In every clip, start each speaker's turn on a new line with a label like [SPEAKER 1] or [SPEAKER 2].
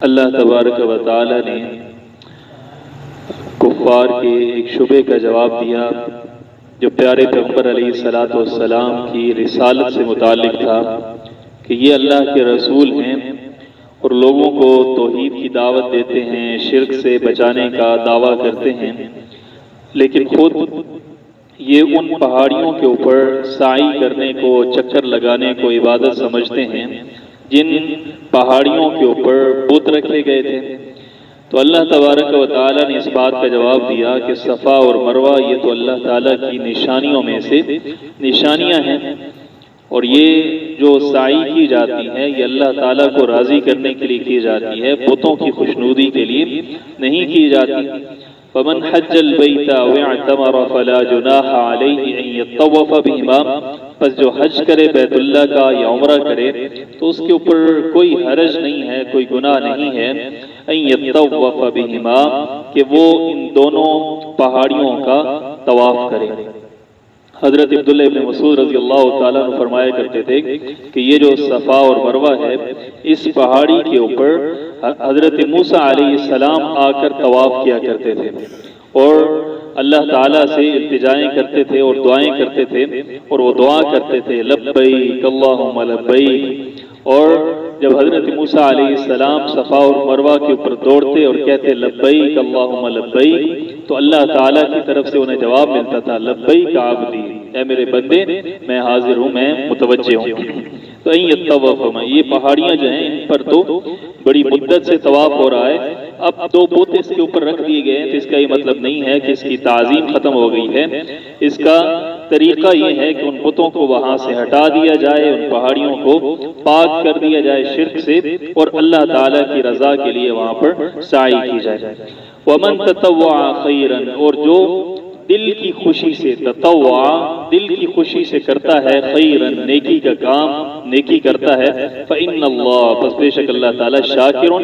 [SPEAKER 1] اللہ تبارک و تعالی نے کفار کے ایک شبہ کا جواب دیا جو پیارے پیغمبر علیہ الصلوۃ والسلام کی رسالت سے متعلق تھا کہ یہ اللہ کے رسول ہیں اور لوگوں کو توحید کی دعوت دیتے ہیں، شرک سے بچانے کا دعویٰ کرتے ہیں، لیکن خود یہ ان پہاڑیوں کے اوپر سعی کرنے کو، چکر لگانے کو عبادت سمجھتے ہیں جن پہاڑیوں کے اوپر بت رکھے گئے تھے۔ تو اللہ تبارک و تعالیٰ نے اس بات کا جواب دیا کہ صفا اور مروہ یہ تو اللہ تعالیٰ کی نشانیوں میں سے نشانیاں ہیں، اور یہ جو سعی کی جاتی ہے یہ اللہ تعالیٰ کو راضی کرنے کے لیے کی جاتی ہے، بتوں کی خوشنودی کے لیے نہیں کی جاتی۔ فمن حج البیت او اعتمر فلا جناح علیہ ان یطوف بہما، پس جو حج کرے بیت اللہ کا یا عمرہ کرے تو اس کے اوپر کوئی حرج نہیں ہے، کوئی گناہ نہیں ہے، ان یطوف بہما، کہ وہ ان دونوں پہاڑیوں کا طواف کرے۔ حضرت عبداللہ ابن مسعود رضی اللہ تعالیٰ عنہ فرمایا کرتے تھے کہ یہ جو صفا اور مروہ ہے، اس پہاڑی کے اوپر حضرت موسیٰ علیہ السلام آ کر طواف کیا کرتے تھے اور اللہ تعالیٰ سے التجائیں کرتے تھے اور دعائیں کرتے تھے، اور وہ دعا کرتے تھے لبیک اللہم لبیک، اور جب حضرت موسیٰ علیہ السلام صفا اور مروہ کے اوپر دوڑتے اور کہتے لبیک اللہم لبیک، تو اللہ تعالیٰ کی طرف سے انہیں جواب ملتا تھا لبیک عبدی، اے میرے بندے میں حاضر ہوں، میں متوجہ ہوں۔ تو یہ پہاڑیاں جو ہیں ان پر تو بڑی مدت سے طواف ہو رہا ہے، اب دو بت اس کے اوپر رکھ دیے گئے ہیں تو اس کا یہ مطلب نہیں ہے کہ اس کی تعظیم ختم ہو گئی ہے۔ اس کا طریقہ یہ ہے کہ ان بتوں کو وہاں سے ہٹا دیا جائے، ان پہاڑیوں کو پاک کر دیا جائے شرک سے، اور اللہ تعالیٰ کی رضا کے لیے وہاں پر سعی کی جائے۔ وَمَن تَطَوَّعَ خَيْرًا، اور جو دل کی خوشی سے، تطوع دل کی خوشی سے کرتا ہے، خیرن نیکی کا کام نیکی کرتا ہے، فإن اللہ، پس بے شک اللہ تعالیٰ، شاکر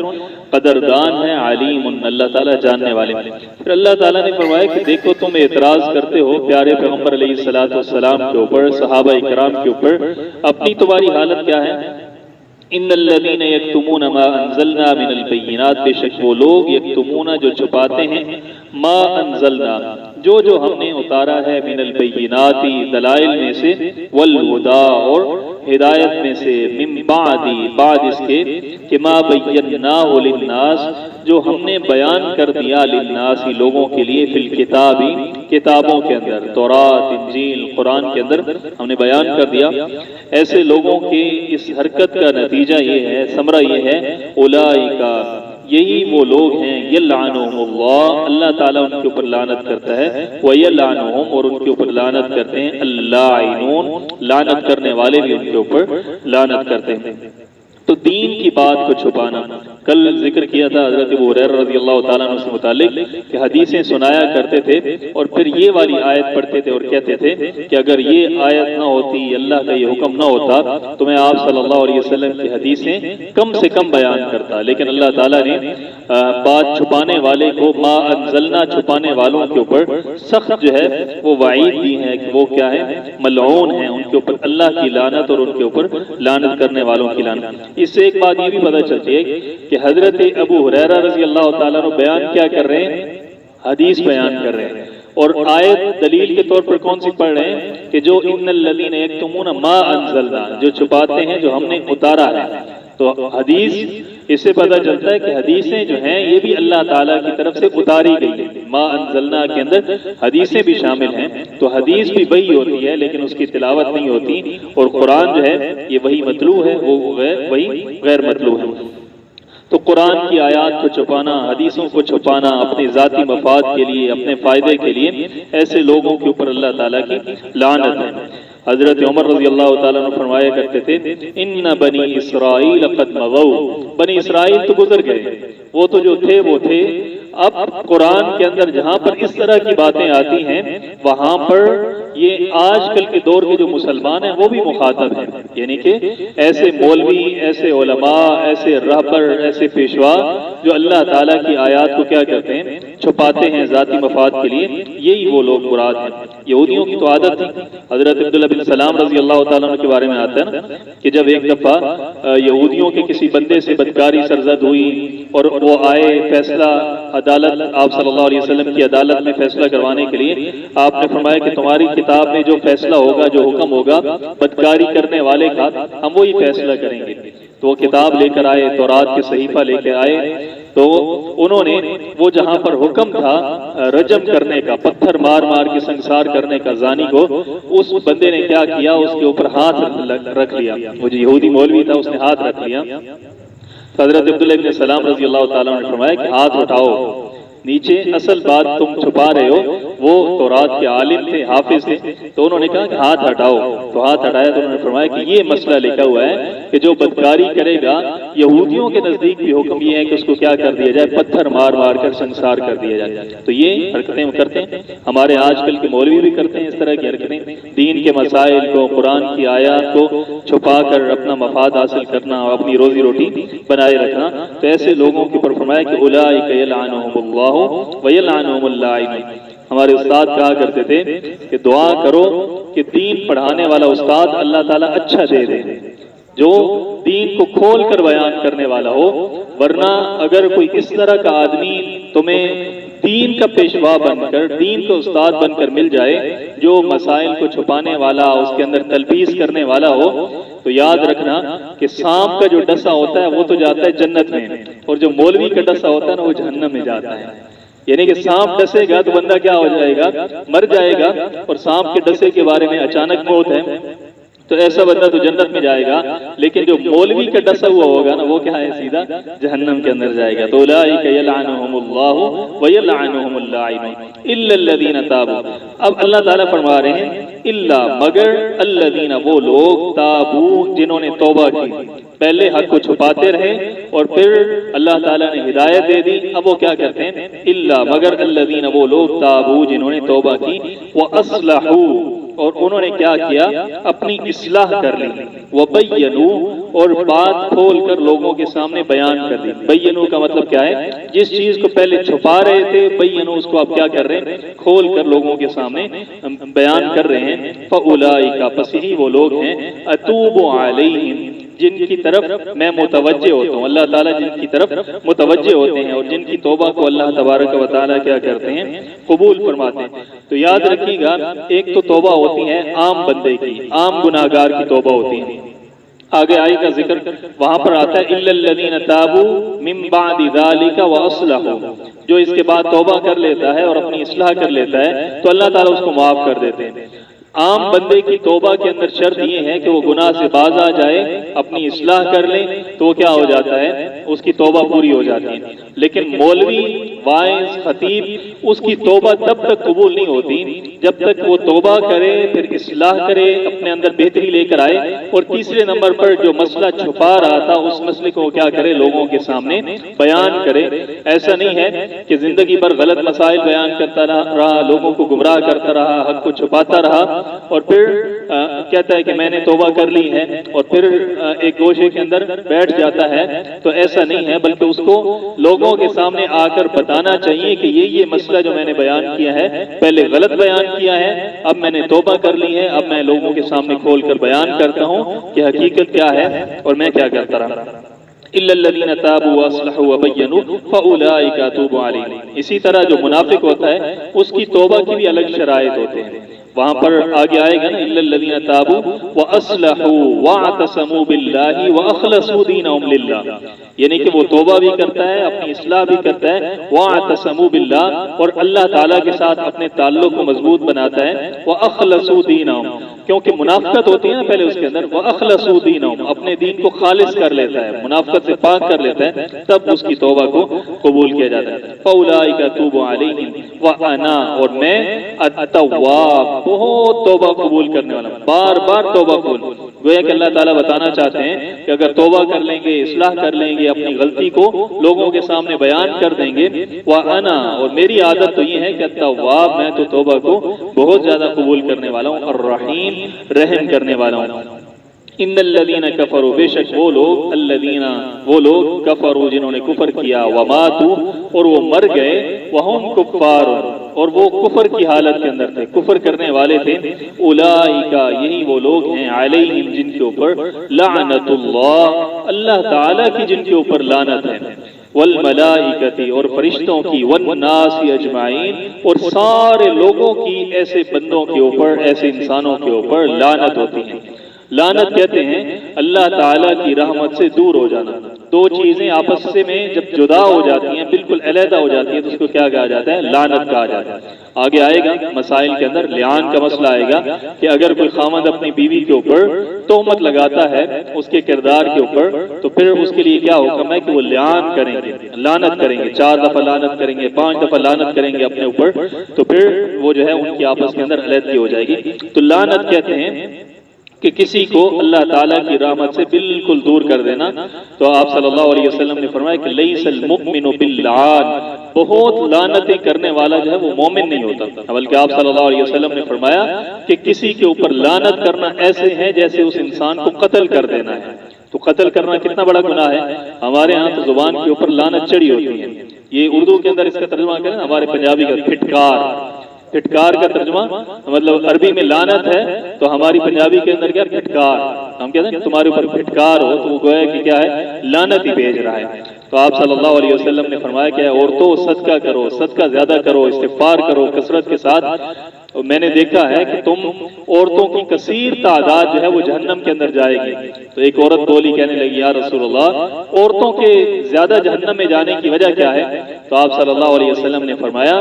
[SPEAKER 1] قدردان ہے، علیم اللہ تعالیٰ جاننے والے۔ پھر اللہ تعالیٰ نے فرمایا کہ دیکھو تم اعتراض کرتے ہو پیارے پیغمبر علیہ الصلوۃ والسلام کے اوپر، صحابہ کرام کے اوپر، اپنی تمہاری حالت کیا ہے؟ ان الذین یکتمون ما انزلنا من البینات، بے شک وہ لوگ یکتمون جو چھپاتے ہیں، ما انزلنا جو ہم نے اتارا ہے، من البینات دلائل میں سے، والہدا اور ہدایت میں سے، من بعد اس کے کہ ما بیناہ للناس جو ہم نے بیان کر دیا، للناس لوگوں کے لیے، فی الکتاب کتابوں کے اندر، تورات انجیل قرآن کے اندر ہم نے بیان کر دیا۔ ایسے لوگوں کے اس حرکت کا نتیجہ یہ ہے، ثمرہ یہ ہے، اولئک یہی وہ لوگ ہیں، یلعنہم اللہ اللہ تعالیٰ ان کے اوپر لعنت کرتا ہے، ویلعنہم اور ان کے اوپر لعنت کرتے ہیں، اللاعنون لعنت کرنے والے بھی ان کے اوپر لعنت کرتے ہیں۔ تو دین کی بات کو چھپانا، کل ذکر کیا تھا حضرت ابو ہریرہ رضی اللہ تعالیٰ عنہ سے متعلق کہ حدیثیں سنایا کرتے تھے اور پھر یہ والی آیت پڑھتے تھے اور کہتے تھے کہ اگر یہ آیت نہ ہوتی، اللہ کا یہ حکم نہ ہوتا تو میں آپ صلی اللہ علیہ وسلم کی حدیثیں کم سے کم بیان کرتا، لیکن اللہ تعالیٰ نے بات چھپانے والے کو، ما انزلنا چھپانے والوں کے اوپر سخت جو ہے وہ وعید دی ہے کہ وہ کیا ہے، ملعون ہیں، ان کے اوپر اللہ کی لعنت اور ان کے اوپر لعنت کرنے والوں کی لعنت۔ اس سے ایک بات یہ بھی پتہ چلتی ہے کہ حضرت ابو ہریرہ رضی اللہ تعالیٰ عنہ بیان کیا کر رہے ہیں، حدیث بیان کر رہے ہیں، اور آیت دلیل کے طور پر کون سی پڑھ رہے ہیں کہ جو ان الذین یکتمون ما انزلنا جو چھپاتے ہیں جو ہم نے اتارا ہے۔ تو حدیث اس سے پتہ چلتا ہے کہ حدیثیں جو ہیں یہ بھی اللہ تعالیٰ کی طرف سے اتاری گئی ہیں، ما انزلنا کے اندر حدیثیں بھی شامل ہیں، تو حدیث بھی وہی ہوتی ہے لیکن اس کی تلاوت نہیں ہوتی، اور قرآن جو ہے یہ وہی مطلوع ہے، وہ وہی غیر مطلوع ہے۔ تو قرآن کی آیات کو چھپانا، حدیثوں کو چھپانا اپنے ذاتی مفاد کے لیے، اپنے فائدے کے لیے، ایسے لوگوں کے اوپر اللہ تعالیٰ کی لعنت ہے۔ حضرت عمر رضی اللہ تعالیٰ عنہ فرمایا کرتے تھے ان بنی اسرائیل قد مغوا، بنی اسرائیل تو گزر گئے، وہ تو جو تھے وہ تھے، اب قرآن کے اندر جہاں پر اس طرح کی باتیں آتی ہیں وہاں پر یہ آج کل کے دور کے جو مسلمان ہیں وہ بھی مخاطب ہیں، یعنی کہ ایسے مولوی، ایسے علماء، ایسے رہبر، ایسے پیشوا جو اللہ تعالیٰ کی آیات کو کیا کرتے ہیں، چھپاتے ہیں ذاتی مفاد کے لیے، یہی وہ لوگ مراد ہیں۔ یہودیوں کی تو عادت تھی. حضرت عبداللہ بن سلام رضی اللہ تعالیٰ عنہ کے بارے میں آتا ہے نا کہ جب ایک دفعہ یہودیوں کے کسی بندے سے بدکاری سرزد ہوئی اور وہ آئے فیصلہ عدالت آپ صلی اللہ علیہ وسلم کی عدالت میں فیصلہ کروانے کے لیے، آپ نے فرمایا کہ تمہاری کتاب میں جو فیصلہ ہوگا، جو حکم ہوگا بدکاری کرنے والے کا، ہم وہی فیصلہ کریں گے. تو وہ کتاب لے کر آئے، تورات کے صحیفہ لے کے آئے. تو انہوں نے وہ جہاں پر حکم تھا رجم کرنے کا، پتھر مار مار کے سنسار کرنے کا زانی کو، اس بندے نے کیا کیا، اس کے اوپر ہاتھ رکھ لیا. وہ جو یہودی مولوی تھا اس نے ہاتھ رکھ لیا. حضرت عبداللہ بن سلام رضی اللہ تعالیٰ نے فرمایا کہ ہاتھ اٹھاؤ نیچے، اصل بات تم چھپا رہے ہو. وہ تورات کے عالم تھے، حافظ تھے، تو انہوں نے کہا کہ ہاتھ ہٹاؤ. تو ہاتھ ہٹایا تو انہوں نے فرمایا کہ یہ مسئلہ لکھا ہوا ہے کہ جو بدکاری کرے گا، یہودیوں کے نزدیک بھی حکم یہ ہے کہ اس کو کیا کر دیا جائے، پتھر مار مار کر سنسار کر دیا جائے. تو یہ حرکتیں کرتے ہیں ہمارے آج کل کے مولوی بھی کرتے ہیں اس طرح کی حرکتیں، دین کے مسائل کو، قرآن کی آیات کو چھپا کر اپنا مفاد حاصل کرنا اور اپنی روزی روٹی بنائے رکھنا. تو ایسے لوگوں کے اوپر فرمایا کہ اولئک یلعنہم اللہ ویلعنہم اللاعنون. ہمارے استاد کہا کرتے تھے کہ دعا کرو کہ دین پڑھانے والا استاد اللہ تعالیٰ اچھا دے دے، جو دین کو کھول کر بیان کرنے والا ہو. ورنہ اگر کوئی اس طرح کا آدمی تمہیں دین کا پیشوا بن کر، دین کا استاد بن کر مل جائے، جو مسائل کو چھپانے والا، اس کے اندر تلبیس کرنے والا ہو، تو یاد رکھنا کہ سانپ کا جو ڈسا ہوتا ہے وہ تو جاتا ہے جنت میں، اور جو مولوی کا ڈسا ہوتا ہے نا وہ جہنم میں جاتا ہے. یعنی کہ سانپ ڈسے گا تو بندہ کیا ہو جائے گا، مر جائے گا. اور سانپ کے ڈسے کے بارے میں اچانک موت ہے تو ایسا بندہ تو جنت میں جائے گا. لیکن جو مولوی کا ڈسا ہوا ہوگا نا وہ کیا ہے، سیدھا جہنم کے اندر جائے گا. تو اولئک یلعنہم اللہ ویلعنہم اللاعنون الا الذین تابوا. اب اللہ تعالیٰ فرما رہے ہیں الا مگر، الذین وہ لوگ، تابوا جنہوں نے توبہ کی. پہلے حق کو چھپاتے رہے اور پھر اللہ تعالیٰ نے ہدایت دے دی. اب وہ کیا کرتے ہیں، الا مگر الذین وہ لوگ، تابوا جنہوں نے توبہ کی، واصلحوا اور انہوں نے کیا کیا، اپنی اصلاح کر لی. وبینوا اور بات کھول کر لوگوں کے سامنے بیان کر دی. بینوا کا مطلب کیا ہے، جس چیز کو پہلے چھپا رہے تھے، بینوا اس کو آپ کیا کر رہے ہیں، کھول کر لوگوں کے سامنے بیان کر رہے ہیں. فاولئک پس یہی وہ لوگ ہیں، اتوب علیہم جن کی طرف میں متوجہ ہوتا ہوں. اللہ تعالیٰ جن کی طرف متوجہ ہوتے ہیں اور جن کی توبہ کو اللہ تبارک و تعالیٰ کیا کرتے ہیں، قبول فرماتے ہیں. تو یاد رکھیے گا، ایک تو توبہ ہوتی ہے عام بندے کی، عام گناہگار کی توبہ ہوتی ہے. آگے آئے کا ذکر وہاں پر آتا ہے الا الذین تابوا من بعد ذلک واصلحوا. جو اس کے بعد توبہ کر لیتا ہے اور اپنی اصلاح کر لیتا ہے تو اللہ تعالیٰ اس کو معاف کر دیتے ہیں. عام بندے کی توبہ کے اندر شرط یہ ہے کہ وہ گناہ سے باز آ جائے، اپنی اصلاح کر لے تو وہ کیا ہو جاتا ہے، اس کی توبہ پوری ہو جاتی ہے. لیکن مولوی، واعظ، خطیب، اس کی توبہ تب تک قبول نہیں ہوتی جب تک وہ توبہ کرے، پھر اصلاح کرے، اپنے اندر بہتری لے کر آئے، اور تیسرے نمبر پر جو مسئلہ چھپا رہا تھا اس مسئلے کو کیا کرے، لوگوں کے سامنے بیان کرے. ایسا نہیں ہے کہ زندگی بھر غلط مسائل بیان کرتا رہا، لوگوں کو گمراہ کرتا رہا، حق کو چھپاتا رہا اور پھر کہتا ہے کہ میں نے توبہ کر لی ہے اور پھر ایک گوشے کے اندر بیٹھ جاتا ہے. تو ایسا نہیں ہے، بلکہ اس کو لوگوں کے سامنے آ کر بتانا چاہیے کہ یہ مسئلہ جو میں نے بیان کیا ہے پہلے غلط بیان کیا ہے، اب میں نے توبہ کر لی ہے، اب میں لوگوں کے سامنے کھول کر بیان کرتا ہوں کہ حقیقت کیا ہے اور میں کیا کرتا رہا. الا الذین تابوا واصلحوا وبینوا فاولئک اتوب علیہم. اسی طرح جو منافق ہوتا ہے اس کی توبہ کی بھی الگ شرائط ہوتے ہیں. وہاں پر آگے آئے گا نا الا الذین تابوا واصلحوا واعتصموا باللہ واخلصوا دینہم للہ. یعنی کہ وہ توبہ بھی کرتا ہے، اپنی اصلاح بھی کرتا ہے، واعتصموا باللہ اور اللہ تعالیٰ کے ساتھ اپنے تعلق کو مضبوط بناتا ہے. واخلصوا دینہم کیونکہ منافقت ہوتی ہے نا پہلے اس کے اندر، واخلصوا دینہم اپنے دین کو خالص کر لیتا ہے، منافقت سے پاک کر لیتا ہے، تب اس کی توبہ کو قبول کیا جاتا ہے. فاولئک اتوب علیہم وانا اور میں التواب بہت توبہ قبول کرنے والا، بار بار توبہ قبول. گویا کہ اللہ تعالیٰ بتانا چاہتے ہیں کہ اگر توبہ کر لیں گے، اصلاح کر لیں گے، اپنی غلطی کو لوگوں کے سامنے بیان کر دیں گے، وَأَنَا اور میری عادت تو یہ ہے کہ التواب میں تو توبہ کو بہت زیادہ قبول کرنے والا ہوں، الرحیم رحم کرنے والا ہوں. ان الذین کفروا، بے شک وہ لوگ، الذین وہ لوگ، کفروا جنہوں نے کفر کیا، وماتوا اور وہ مر گئے، وہم کفار اور وہ کفر کی حالت کے اندر تھے، کفر کرنے والے تھے، اولئک یہی وہ لوگ ہیں، علیہم جن کے اوپر لعنت اللہ، اللہ تعالیٰ کی جن کے اوپر لعنت ہے، والملائکۃ اور فرشتوں کی، والناس اجمعین اور سارے لوگوں کی، ایسے بندوں کے اوپر، ایسے انسانوں کے اوپر لعنت ہوتی ہے۔ لعنت کہتے ہیں اللہ تعالیٰ کی رحمت سے دور ہو جانا۔ دو چیزیں آپس سے میں جب جدا ہو جاتی ہیں، بالکل علیحدہ ہو جاتی ہیں، تو اس کو کیا کہا جاتا ہے؟ لعنت کہا جاتا ہے۔ آگے آئے گا مسائل کے اندر لعان کا مسئلہ آئے گا کہ اگر کوئی خامد اپنی بیوی کے اوپر تہمت لگاتا ہے اس کے کردار کے اوپر، تو پھر اس کے لیے کیا حکم ہے کہ وہ لعان کریں گے، لعنت کریں گے، 4 دفعہ لعنت کریں گے، 5 دفعہ لعنت کریں گے اپنے اوپر، تو پھر وہ جو ہے ان کی آپس کے اندر علیحدگی ہو جائے گی۔ تو لعنت کہتے ہیں کہ کسی کو اللہ تعالیٰ کی رحمت سے بالکل دور کر دینا۔ تو آپ صلی اللہ علیہ وسلم نے فرمایا کہ لیس المؤمن باللعان، بہت لعنتیں کرنے والا جو ہے وہ مومن نہیں ہوتا، بلکہ آپ صلی اللہ علیہ وسلم نے فرمایا کہ کسی کے اوپر لعنت کرنا ایسے ہے جیسے اس انسان کو قتل کر دینا ہے۔ تو قتل کرنا کتنا بڑا گناہ ہے؟ ہمارے ہاں تو زبان کے اوپر لعنت چڑھی ہوتی ہے، یہ اردو کے اندر اس کا ترجمہ کریں، ہمارے پنجابی کا پھٹکار، پھٹکار کا ترجمہ مطلب عربی میں لعنت ہے، تو ہماری پنجابی کے اندر کیا پھٹکار، ہم کہتے ہیں تمہارے اوپر پھٹکار ہو، تو وہ گویا کہ کیا ہے؟ لعنت ہی بھیج رہا ہے۔ تو آپ صلی اللہ علیہ وسلم نے فرمایا کہ عورتوں صدقہ کرو، صدقہ زیادہ کرو، استغفار کرو کثرت کے ساتھ۔ میں نے دیکھا ہے کہ تم عورتوں کی کثیر تعداد جو ہے وہ جہنم کے اندر جائے گی۔ تو ایک عورت بولی، کہنے لگی یا رسول اللہ عورتوں کے زیادہ جہنم میں جانے کی وجہ کیا ہے؟ تو آپ صلی اللہ علیہ وسلم نے فرمایا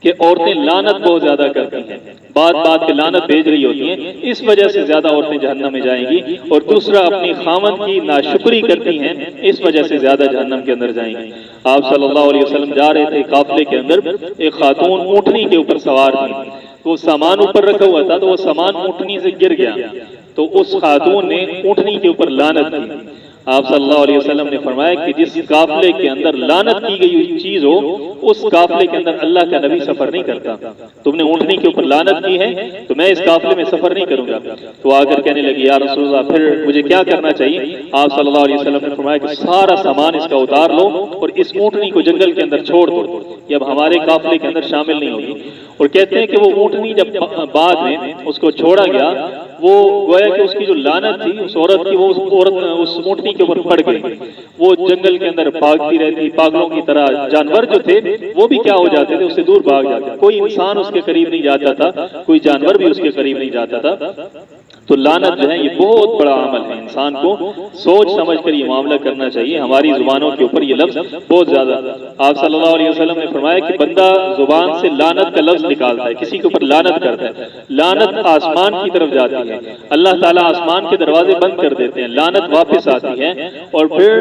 [SPEAKER 1] کہ عورتیں لعنت بہت زیادہ کرتی ہیں، بات بات پہ لعنت بھیج رہی ہوتی ہیں، اس وجہ سے زیادہ عورتیں جہنم میں جائیں گی، اور دوسرا اپنی خامد کی ناشکری کرتی ہیں، اس وجہ سے زیادہ جہنم کے اندر جائیں گی۔ آپ صلی اللہ علیہ وسلم جا رہے تھے قافلے کے اندر، ایک خاتون اونٹنی کے اوپر سوار تھی، وہ سامان اوپر رکھا ہوا تھا، تو وہ سامان اونٹنی سے گر گیا، تو اس خاتون نے اونٹنی کے اوپر لعنت کی۔ آپ صلی اللہ علیہ وسلم نے فرمایا کہ جس قافلے کے اندر لعنت کی گئی ہوئی چیز ہو، اس قافلے کے اندر اللہ کا نبی سفر نہیں کرتا۔ تم نے اونٹنی کے اوپر لعنت کی ہے تو میں اس قافلے میں سفر نہیں کروں گا۔ تو آ کر کہنے لگی یا رسول اللہ پھر مجھے کیا کرنا چاہیے؟ آپ صلی اللہ علیہ وسلم نے فرمایا کہ سارا سامان اس کا اتار لو اور اس اونٹنی کو جنگل کے اندر چھوڑ دو، یہ اب ہمارے قافلے کے اندر شامل نہیں ہوگی۔ اور کہتے ہیں کہ وہ اونٹنی جب بعد میں اس کو چھوڑا گیا، وہ گویا کہ اس کی جو لعنت تھی اس عورت کی، وہ اس اونٹنی کے اوپر پڑ گئی، وہ جنگل کے اندر بھاگتی رہتی، پاگلوں کی طرح۔ جانور جو تھے وہ بھی کیا ہو جاتے تھے؟ اس سے دور بھاگ جاتے، کوئی انسان اس کے قریب نہیں جاتا تھا، کوئی جانور بھی اس کے قریب نہیں جاتا تھا۔ تو لعنت جو ہے یہ بہت بڑا عمل ہے، انسان کو سوچ سمجھ کر یہ معاملہ کرنا چاہیے۔ ہماری زبانوں کے اوپر یہ لفظ بہت زیادہ، آپ صلی اللہ علیہ وسلم نے فرمایا کہ بندہ زبان سے لعنت کا لفظ نکالتا ہے، کسی کے اوپر لعنت کرتا ہے، لعنت آسمان کی طرف جاتی ہے، اللہ تعالیٰ آسمان کے دروازے بند کر دیتے ہیں، لعنت واپس آتی ہے، اور پھر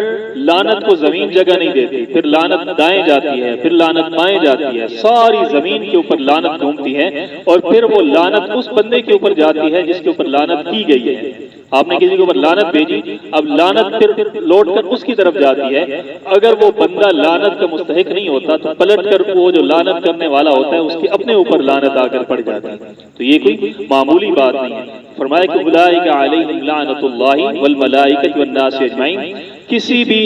[SPEAKER 1] لعنت کو زمین جگہ نہیں دیتی، پھر لعنت دائیں جاتی ہے، پھر لعنت بائیں جاتی ہے، ساری زمین کے اوپر لعنت گھومتی ہے، اور پھر وہ لعنت اس بندے کے اوپر جاتی ہے جس کے اوپر لعنت کی گئی ہے۔ آپ نے کسی کے اوپر لعنت بھیجی، اب لعنت پھر لوٹ کر اس کی طرف جاتی ہے، اگر وہ بندہ لعنت کا مستحق نہیں ہوتا تو پلٹ کر وہ جو لعنت کرنے والا ہوتا ہے اس کے اپنے اوپر لعنت آ کر پڑ جاتی ہے۔ تو یہ کوئی معمولی بات نہیں ہے۔ فرمایا کہ اولئک علیہم لعنت اللہ والملائکۃ والناس اجمعین، کسی بھی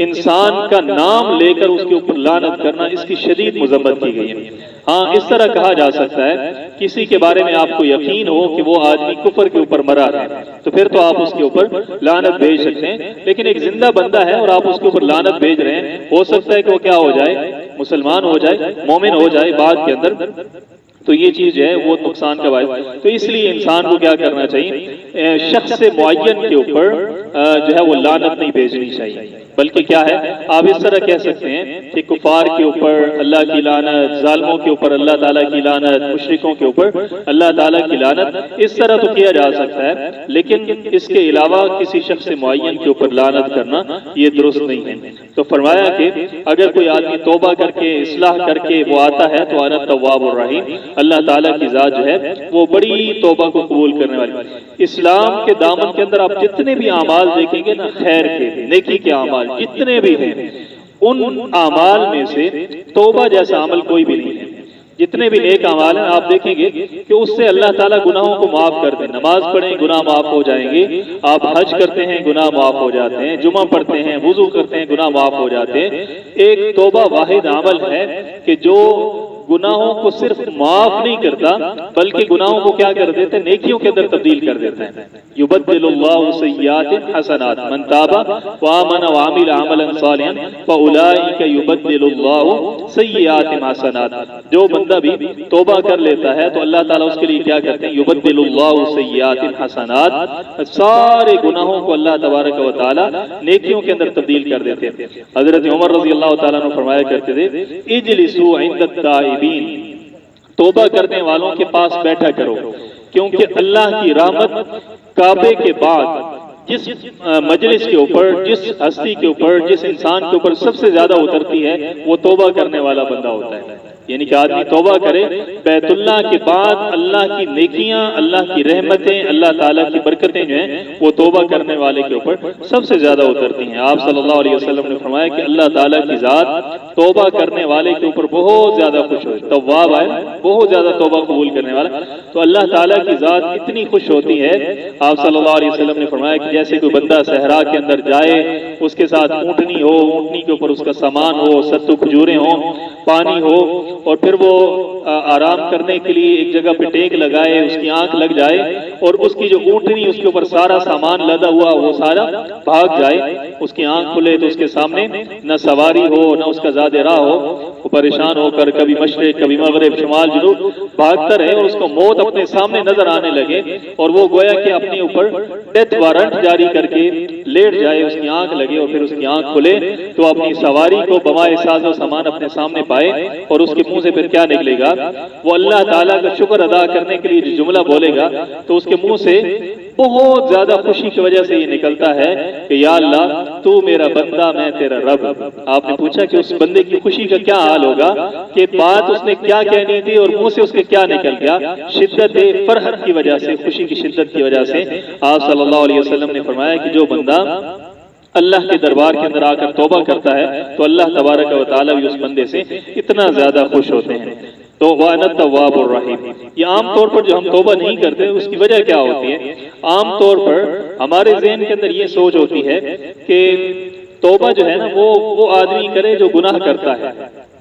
[SPEAKER 1] انسان کا نام لے کر اس کے اوپر لعنت کرنا، اس کی شدید مذمت کی گئی ہے۔ ہاں اس طرح کہا جا سکتا ہے، کسی کے بارے میں آپ کو یقین ہو کہ وہ آدمی کفر کے اوپر مرا ہے تو پھر تو آپ اس کے اوپر لعنت بھیج سکتے ہیں، لیکن ایک زندہ بندہ ہے اور آپ اس کے اوپر لعنت بھیج رہے ہیں، ہو سکتا ہے کہ وہ کیا ہو جائے؟ مسلمان ہو جائے، مومن ہو جائے بعد کے اندر، تو یہ چیز جو ہے وہ نقصان کا باعث۔ تو اس لیے انسان کو کیا کرنا چاہیے؟ شخص معین کے اوپر جو ہے وہ لعنت نہیں بھیجنی چاہیے، بلکہ کیا ہے، آپ اس طرح کہہ سکتے ہیں کہ کفار کے اوپر اللہ کی لعنت، ظالموں کے اوپر اللہ تعالیٰ کی لعنت، مشرکوں کے اوپر اللہ تعالیٰ کی لعنت، اس طرح تو کیا جا سکتا ہے، لیکن اس کے علاوہ کسی شخص معین کے اوپر لعنت کرنا یہ درست نہیں ہے۔ تو فرمایا کہ اگر کوئی آدمی توبہ کر کے اصلاح کر کے وہ آتا ہے تو انا التواب الرحیم، اللہ تعالیٰ کی ذات جو ہے وہ بڑی توبہ کو قبول کرنے والی۔ اسلام کے دامن کے اندر آپ جتنے بھی اعمال دیکھیں گے نا، خیر کے نیکی کے اعمال جتنے بھی ہیں، ان اعمال میں سے توبہ جیسا عمل کوئی بھی نہیں ہے۔ جتنے بھی نیک اعمال ہیں آپ دیکھیں گے کہ اس سے اللہ تعالیٰ گناہوں کو معاف کر دیں. نماز پڑھیں گناہ معاف ہو جائیں گے, آپ حج کرتے ہیں گناہ معاف ہو جاتے ہیں, جمعہ پڑھتے ہیں, وضو کرتے ہیں, گناہ معاف ہو جاتے ہیں. ایک توبہ واحد عمل ہے کہ جو گناہوں کو صرف معاف نہیں کرتا بلکہ گناہوں کو کیا کر دیتے ہیں, نیکیوں کے اندر تبدیل کر دیتے ہیں. یبدل اللہ سیئات حسنات من تاب وآمن وعمل عملا صالحا فاولئک یبدل اللہ سیئات حسنات. جو بندہ بھی توبہ کر لیتا ہے تو اللہ تعالیٰ اس کے لیے کیا کرتے ہیں, یبدل اللہ سیئات حسنات, سارے گناہوں کو اللہ تبارک و تعالیٰ نیکیوں کے اندر تبدیل کر دیتے ہیں. حضرت عمر رضی اللہ تعالیٰ نے فرمایا کرتے تھے, اجلسوا عند التائبین, توبہ کرنے والوں کے پاس بیٹھا کرو, کیونکہ اللہ کی رحمت کعبے کے بعد جس مجلس کے اوپر, جس ہستی کے اوپر, جس انسان کے اوپر سب سے زیادہ اترتی ہے وہ توبہ کرنے والا بندہ ہوتا ہے. یعنی کہ آدمی توبہ کرے, بیت اللہ کے بعد اللہ کی نیکیاں, اللہ کی رحمتیں, اللہ تعالیٰ کی برکتیں جو ہیں وہ توبہ کرنے والے کے اوپر سب سے زیادہ اترتی ہیں. آپ صلی اللہ علیہ وسلم نے فرمایا کہ اللہ تعالیٰ کی ذات توبہ کرنے والے کے اوپر بہت زیادہ خوش ہوئی. تواب ہے, بہت زیادہ توبہ قبول کرنے والا, تو اللہ تعالیٰ کی ذات اتنی خوش ہوتی ہے. آپ صلی اللہ علیہ وسلم نے فرمایا کہ جیسے کوئی بندہ صحرا کے اندر جائے, اس کے ساتھ اونٹنی ہو, اونٹنی کے اوپر اس کا سامان ہو, ستو کھجوریں ہوں, پانی ہو, اور پھر وہ آرام کرنے کے لیے ایک جگہ پہ ٹیک لگائے, اس کی آنکھ لگ جائے اور اس کی جو اونٹنی اس کے اوپر سارا سامان لدا ہوا وہ سارا بھاگ جائے, اس کی آنکھ کھلے تو اس کے سامنے نہ سواری ہو نہ اس کا زیادہ راہ ہو, وہ پریشان ہو کر کبھی مشرق کبھی مغرب شمال جنوب بھاگتا رہے اور اس کو موت اپنے سامنے نظر آنے لگے اور وہ گویا کہ اپنے اوپر ڈیتھ وارنٹ جاری کر کے لیٹ جائے, اس کی آنکھ لگے اور پھر اس کی آنکھ کھلے تو اپنی سواری کو بمائے ساز و سامان اپنے سامنے پائے اور اس کے منہ سے پھر کیا نکلے گا, وہ اللہ تعالیٰ کا شکر ادا کرنے کے لیے جو جملہ بولے گا تو اس کے منہ سے بہت زیادہ خوشی کی وجہ سے یہ نکلتا ہے کہ یا اللہ تو میرا بندہ میں تیرا رب. آپ نے پوچھا کہ اس بندے کی خوشی کا کیا حال ہوگا کہ بات اس نے کیا کہنی تھی اور منہ سے اس کے کیا نکل گیا, شدت فرحت کی وجہ سے, خوشی کی شدت کی وجہ سے. آپ صلی اللہ علیہ وسلم نے فرمایا کہ جو بندہ اللہ کے دربار کے اندر آ کر توبہ کرتا ہے تو اللہ تبارک و تعالیٰ بھی اس بندے سے اتنا زیادہ خوش ہوتے ہیں. تو وَأَنَا التَّوَّابُ الرَّحِيمُ, یہ عام طور پر جو ہم توبہ نہیں کرتے اس کی وجہ کیا ہوتی ہے, عام طور پر ہمارے ذہن کے اندر یہ سوچ ہوتی ہے کہ توبہ جو ہے نا وہ آدمی کرے جو گناہ کرتا ہے,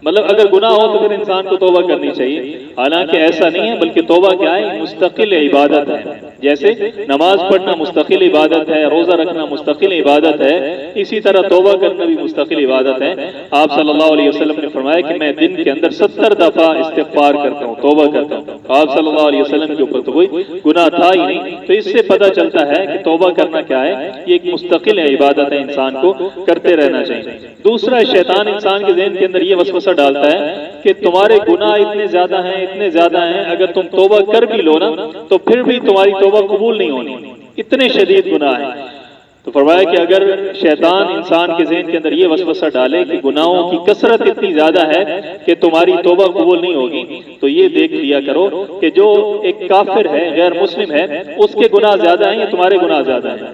[SPEAKER 1] مطلب اگر گناہ ہو تو پھر انسان کو توبہ کرنی چاہیے. حالانکہ ایسا نہیں ہے, بلکہ توبہ کیا ہے, مستقل عبادت ہے. جیسے نماز پڑھنا مستقل عبادت ہے, روزہ رکھنا مستقل عبادت ہے, اسی طرح توبہ کرنا بھی مستقل عبادت ہے. آپ صلی اللہ علیہ وسلم نے فرمایا کہ میں دن کے اندر 70 دفعہ استغفار کرتا ہوں, توبہ کرتا ہوں. آپ صلی اللہ علیہ وسلم کے اوپر تو کوئی گناہ تھا ہی نہیں, تو اس سے پتہ چلتا ہے کہ توبہ کرنا کیا ہے, یہ ایک مستقل عبادت ہے, انسان کو کرتے رہنا چاہیے. دوسرا, شیطان انسان کے ذہن کے اندر یہ وسوسہ ڈالتا ہے کہ تمہارے گناہ اتنے زیادہ ہیں, اگر تم توبہ کر بھی لو نا تو پھر بھی تمہاری توبہ قبول نہیں ہونی, اتنے شدید گناہ ہیں. تو فرمایا کہ اگر شیطان انسان کے ذہن کے اندر یہ وسوسہ ڈالے کہ گناہوں کی کثرت اتنی زیادہ ہے کہ تمہاری توبہ قبول نہیں ہوگی, تو یہ دیکھ لیا کرو کہ جو ایک کافر ہے, غیر مسلم ہے, اس کے گناہ زیادہ ہیں یا تمہارے گناہ زیادہ ہیں.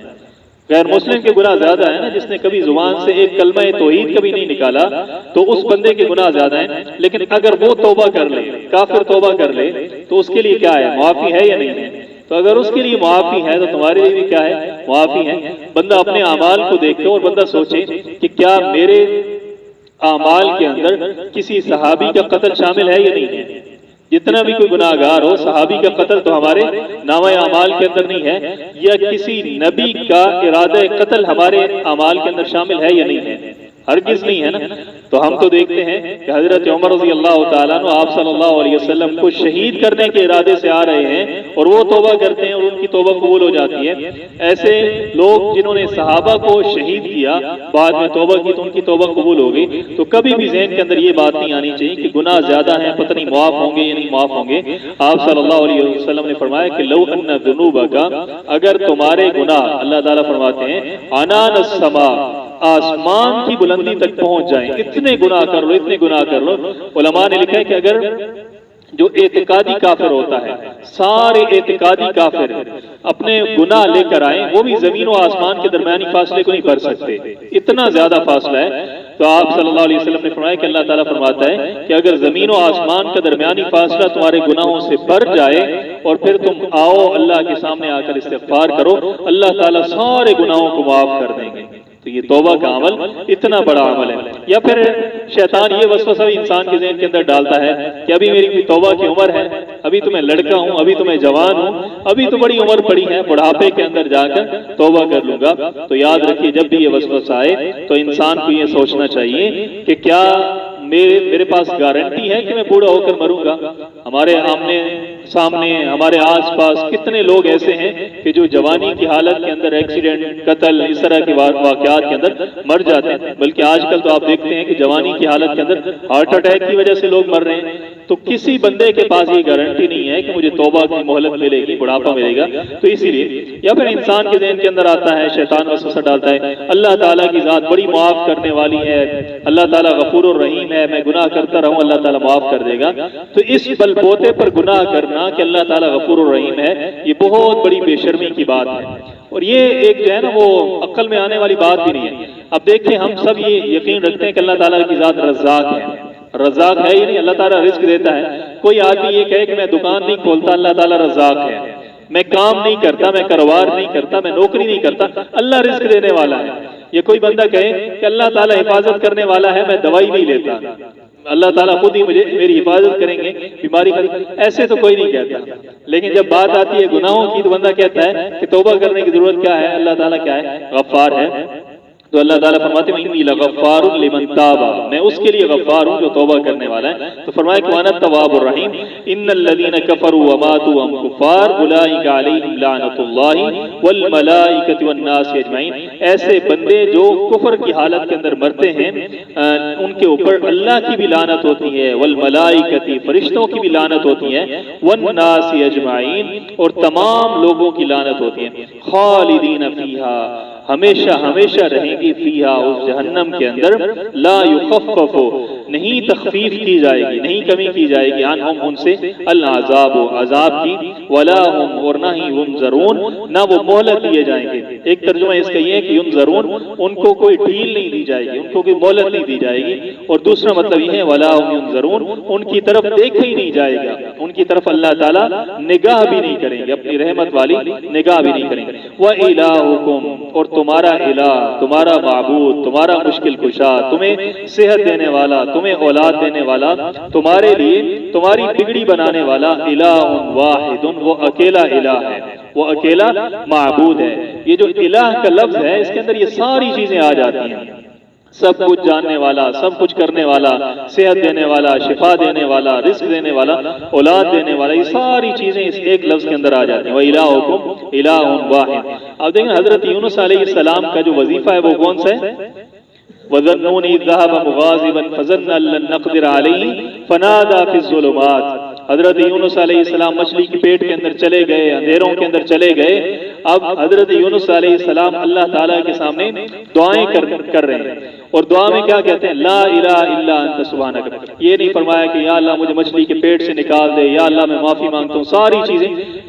[SPEAKER 1] غیر مسلم کے گناہ زیادہ ہیں نا, جس نے کبھی زبان سے ایک کلمہ توحید کبھی نہیں نکالا تو اس بندے کے گناہ زیادہ ہیں. لیکن اگر وہ توبہ کر لے, کافر توبہ کر لے, تو اس کے لیے کیا ہے, معافی ہے یا نہیں ہے؟ تو اگر اس کے لیے معافی ہے تو تمہارے لیے بھی کیا ہے, معافی ہے. بندہ اپنے اعمال کو دیکھے اور بندہ سوچے کہ کیا میرے اعمال کے اندر کسی صحابی کا قتل شامل ہے یا نہیں ہے. جتنا بھی کوئی گناہ گار ہو, صحابی کا قتل تو ہمارے نامہ اعمال کے اندر نہیں ہے, یا کسی نبی کا ارادہ قتل ہمارے اعمال کے اندر شامل ہے یا نہیں ہے, ہرگز نہیں ہے نا. تو ہم تو دیکھتے ہیں کہ حضرت عمر رضی اللہ تعالیٰ عنہ آپ صلی اللہ علیہ وسلم کو شہید کرنے کے ارادے سے آ رہے ہیں اور وہ توبہ کرتے ہیں اور ان کی توبہ قبول ہو جاتی ہے. ایسے لوگ جنہوں نے صحابہ کو شہید کیا, بعد میں توبہ کی تو ان کی توبہ قبول ہو گئی. تو کبھی بھی ذہن کے اندر یہ بات نہیں آنی چاہیے کہ گناہ زیادہ ہیں, پتہ نہیں معاف ہوں گے یا نہیں معاف ہوں گے. آپ صلی اللہ علیہ وسلم نے فرمایا کہ لو ان ذنوبک, اگر تمہارے گناہ, اللہ تعالیٰ فرماتے ہیں عنان السماء, آسمان کی بلندی تک پہنچ جائیں, اتنے گناہ کر لو, اتنے گناہ کر لو. علماء نے لکھا ہے کہ اگر جو اعتقادی کافر ہوتا ہے, سارے اعتقادی کافر اپنے گناہ لے کر آئیں, وہ بھی زمین و آسمان کے درمیانی فاصلے کو نہیں بھر سکتے, اتنا زیادہ فاصلہ ہے. تو آپ صلی اللہ علیہ وسلم نے فرمایا کہ اللہ تعالیٰ فرماتا ہے کہ اگر زمین و آسمان کا درمیانی فاصلہ تمہارے گناہوں سے بڑھ جائے اور پھر تم آؤ اللہ کے سامنے آ کر استغفار کرو، اللہ تعالیٰ سارے گناہوں کو معاف کر دیں گے۔ تو یہ توبہ کا عمل اتنا بڑا عمل ہے۔ یا پھر شیطان یہ وسوسہ بھی انسان کے ذہن کے اندر ڈالتا ہے کہ ابھی میری کوئی توبہ کی عمر ہے، ابھی تو میں لڑکا ہوں، ابھی تو میں جوان ہوں، ابھی تو بڑی عمر پڑی ہے، بڑھاپے کے اندر جا کر توبہ کر لوں گا۔ تو یاد رکھیے جب بھی یہ وسوسہ آئے تو انسان کو یہ سوچنا چاہیے کہ کیا میرے پاس گارنٹی ہے کہ میں بوڑھا ہو کر مروں گا؟ ہمارے آمنے سامنے ہمارے آس پاس کتنے لوگ ایسے ہیں کہ جو جوانی کی حالت کے اندر ایکسیڈنٹ، قتل، اس طرح کے واقعات کے اندر مر جاتے ہیں۔ بلکہ آج کل تو آپ دیکھتے ہیں کہ جوانی کی حالت کے اندر ہارٹ اٹیک کی وجہ سے لوگ مر رہے ہیں۔ تو کسی بندے کے پاس یہ گارنٹی نہیں ہے کہ مجھے توبہ کی مہلت ملے گی، بڑھاپا ملے گا۔ تو اسی لیے یا پھر انسان کے ذہن کے اندر آتا ہے، شیطان وسوسہ ڈالتا ہے، اللہ تعالیٰ کی ذات بڑی معاف کرنے والی ہے، اللہ تعالیٰ غفور الرحیم ہے، میں گناہ کرتا رہوں اللہ تعالیٰ معاف کر دے گا۔ تو اس بل بوتے پر گناہ کرنا کہ اللہ تعالیٰ غفور الرحیم ہے، یہ بہت بڑی بے شرمی کی بات ہے، اور یہ ایک جو ہے نا وہ عقل میں آنے والی بات بھی نہیں ہے۔ اب دیکھیں ہم سب یہ یقین رکھتے ہیں کہ اللہ تعالیٰ کی ذات رزاق ہے، رزاق ہے ہی نہیں، اللہ تعالیٰ رزق دیتا ہے۔ کوئی آدمی یہ کہے کہ میں دکان نہیں کھولتا، اللہ تعالیٰ رزاق ہے، میں کام نہیں کرتا، میں کاروبار نہیں کرتا، میں نوکری نہیں کرتا، اللہ رزق دینے والا ہے۔ یہ کوئی بندہ کہے کہ اللہ تعالیٰ حفاظت کرنے والا ہے، میں دوائی نہیں لیتا، اللہ تعالیٰ خود ہی میری حفاظت کریں گے بیماری کا، ایسے تو کوئی نہیں کہتا۔ لیکن جب بات آتی ہے گناہوں کی تو بندہ کہتا ہے کہ توبہ کرنے کی ضرورت کیا ہے، اللہ تعالیٰ کیا ہے، غفار ہے۔ تو اللہ تعالیٰ فرماتے ہیں انی لغفار لمن تاب، میں اس کے لیے غفار ہوں جو توبہ کرنے والا ہے۔ تو فرمایا کہ وانا التواب الرحیم، ان الذین کفروا وماتوا وهم کفار اولئک علیہم لعنۃ اللہ والملائکۃ والناس اجمعین، ایسے بندے جو کفر کی حالت کے اندر مرتے ہیں ان کے اوپر اللہ کی بھی لعنت ہوتی ہے، والملائکۃ، فرشتوں کی بھی لعنت ہوتی ہے، والناس اجمعین، اور تمام لوگوں کی لعنت ہوتی ہے، خالدین فیہا، ہمیشہ ہمیشہ رہیں گی، فیہا، اس جہنم کے اندر، لا یخفف، نہیں تخفیف کی جائے گی، نہیں کمی کی جائے گی، عنہم، ان سے، العذاب، عذاب کی، ولا ہم، اور نہ ہی ینظرون، نہ وہ مہلت دیے جائیں گے۔ ایک ترجمہ اس کا یہ ہے کہ ینظرون، ان کو کوئی ڈھیل نہیں دی جائے گی، ان کو کوئی مہلت نہیں دی جائے گی، اور دوسرا مطلب یہ ہے ولا ہم ینظرون، ان کی طرف دیکھا ہی نہیں جائے گا، ان کی طرف اللہ تعالیٰ نگاہ بھی نہیں کریں گے، اپنی رحمت والی نگاہ بھی نہیں کریں گے۔ وَإِلَٰهُكُمْ، اور تمہارا الہ، تمہارا معبود، تمہارا مشکل کشا، تمہیں صحت دینے والا، تمہیں اولاد دینے والا، تمہارے لیے تمہاری بگڑی بنانے والا، الہ واحد، وہ اکیلا الہ ہے، وہ اکیلا معبود ہے۔ یہ جو الہ کا لفظ ہے اس کے اندر یہ ساری چیزیں آ جاتی ہیں، سب کچھ جاننے والا، سب کچھ کرنے والا، صحت دینے والا، شفا دینے والا، رزق دینے والا، اولاد دینے والا، یہ ساری چیزیں اس ایک لفظ کے اندر آ جاتی ہیں۔ وَإِلَٰهُكُمْ إِلَٰهٌ وَاحِدٌ۔ اب دیکھیں حضرت یونس علیہ السلام کا جو وظیفہ ہے وہ کون سا ہے؟ وَظَنُّونِ إِذْ ذَهَبَ مُغَاضِبًا فَظَنَّ أَن لَّن نَّقْدِرَ عَلَيْهِ فَنَادَىٰ فِي الظُّلُمَاتِ۔ حضرت یونس علیہ السلام مچھلی کے پیٹ کے اندر چلے گئے، اندھیروں کے اندر چلے گئے۔ اب حضرت یونس علیہ السلام اللہ تعالیٰ کے سامنے دعائیں کر رہے ہیں، اور دعا میں کیا کہتے ہیں؟ لا الہ الا انت سبحانک۔ یہ نہیں فرمایا کہ یا اللہ مجھے مچھلی کے پیٹ سے نکال دے، یا اللہ میں معافی مانگتا ہوں، ساری چیزیں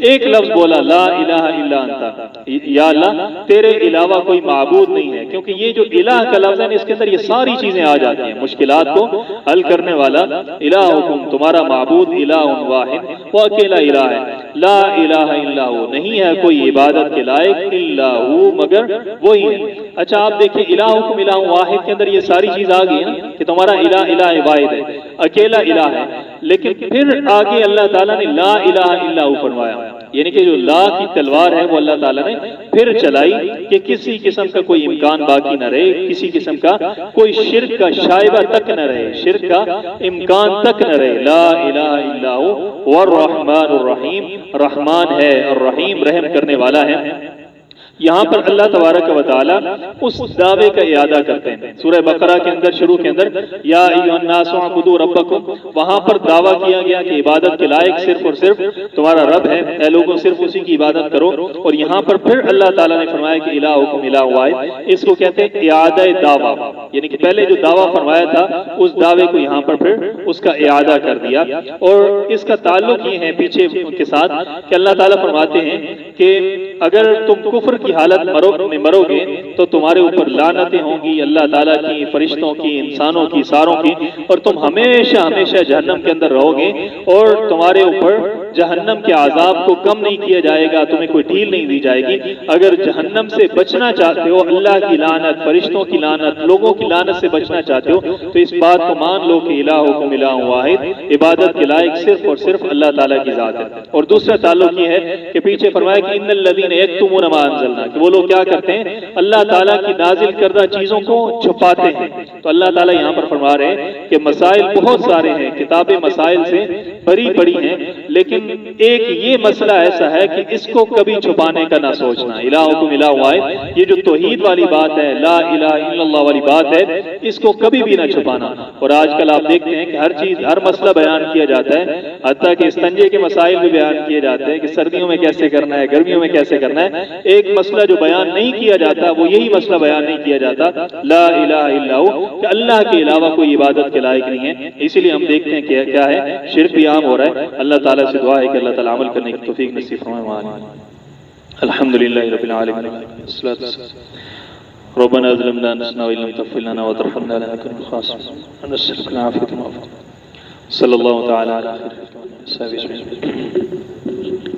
[SPEAKER 1] ایک لفظ بولا، لا الہ الا انت، یا اللہ تیرے علاوہ کوئی معبود نہیں ہے۔ کیونکہ یہ جو الہ کا لفظ ہے اس کے اندر یہ ساری چیزیں آ جاتی ہیں، مشکلات کو حل کرنے والا، الہکم، تمہارا معبود، الہ واحد، وہ اکیلا الہ ہے، لا الہ الا ہو، نہیں ہے کوئی عبادت کے لائق الا ہو مگر وہی ہے۔ اچھا آپ دیکھیں الہکم الہ واحد کے اندر یہ ساری چیز آ گئی ہے کہ تمہارا الہ الہ واحد ہے، اکیلا الہ ہے، لیکن پھر آگے اللہ تعالیٰ نے لا الہ الا ہو فرمایا، یعنی کہ جو لا کی تلوار ہے وہ اللہ تعالیٰ نے پھر چلائی کہ کسی قسم کا کوئی امکان باقی نہ رہے، کسی قسم کا کوئی شرک کا شائبہ تک نہ رہے، شرک کا امکان تک نہ رہے۔ لا الہ الا ہو والرحمن الرحیم، رحمان ہے اور رحیم رحم کرنے والا ہے۔ یہاں پر اللہ تبارک و تعالی اس دعوے کا اعادہ کرتے ہیں۔ سورہ بقرہ کے اندر شروع کے اندر یا ایھا الناس اعبدوا ربکم، وہاں پر دعویٰ کیا گیا کہ عبادت کے لائق صرف اور صرف تمہارا رب ہے، اے لوگوں صرف اسی کی عبادت کرو۔ اور یہاں پر پھر اللہ تعالیٰ نے فرمایا کہ الہکم الہ واحد، اس کو کہتے ہیں اعادہ دعویٰ، یعنی کہ پہلے جو دعویٰ فرمایا تھا اس دعوے کو یہاں پر پھر اس کا اعادہ کر دیا۔ اور اس کا تعلق یہ ہے پیچھے کے ساتھ کہ اللہ تعالیٰ فرماتے ہیں کہ اگر تم کفر کی حالت میں مرو گے تو تمہارے اوپر لعنتیں ہوں گی اللہ تعالیٰ کی، فرشتوں کی، انسانوں کی، ساروں کی، اور تم ہمیشہ ہمیشہ جہنم کے اندر رہو گے، اور تمہارے اوپر جہنم کے عذاب کو کم نہیں کیا جائے گا، تمہیں کوئی ڈھیل نہیں دی جائے گی۔ اگر جہنم سے بچنا چاہتے ہو، اللہ کی لعنت، فرشتوں کی لعنت، لوگوں کی لعنت سے بچنا چاہتے ہو، تو اس بات کو مان لو کہ الہکم الہ واحد، عبادت کے لائق صرف اور صرف اللہ تعالیٰ کی ذات ہے۔ اور دوسرا تعلق یہ ہے کہ پیچھے فرمایا کہ ان الذین یکتمون ما انزلنا، کہ وہ لوگ کیا کرتے ہیں؟ اللہ تعالیٰ کی نازل کردہ چیزوں کو چھپاتے ہیں۔ تو اللہ تعالیٰ یہاں پر فرما رہے ہیں کہ مسائل بہت سارے ہیں، کتابیں مسائل سے بھری پڑی ہیں، لیکن ایک یہ مسئلہ ایسا ہے کہ اس کو کبھی چھپانے کا نہ سوچنا۔ الہکم الہ واحد، یہ جو توحید والی بات ہے، لا الہ الا اللہ والی بات ہے، اس کو کبھی بھی نہ چھپانا۔ اور آج کل آپ دیکھتے ہیں کہ ہر چیز، ہر مسئلہ بیان کیا جاتا ہے، حتیٰ کہ استنجے کے مسائل بھی بیان کیے جاتے ہیں کہ سردیوں میں کیسے کرنا ہے، گرمیوں میں کیسے کرنا ہے۔ ایک مسئلہ جو بیان نہیں کیا جاتا وہ یہی مسئلہ بیان نہیں کیا جاتا، لا الہ الا ہو، کہ اللہ کے علاوہ کوئی عبادت کے لائق نہیں ہے۔ اسی لیے ہم دیکھتے ہیں کہ کیا ہے، شرک بھی عام ہو رہا ہے۔ اللہ تعالیٰ سے دعا ہے کہ اللہ تعالیٰ عمل کرنے کی توفیق نصیب فرمائے۔ الحمدللہ رب العالمین، والصلاۃ والسلام ربنا ظلمنا انفسنا وان لم تغفر لنا وترحمنا لنكن من الخاسرين نسألك العافية والعافية صلی اللہ تعالی علیہ وسلم۔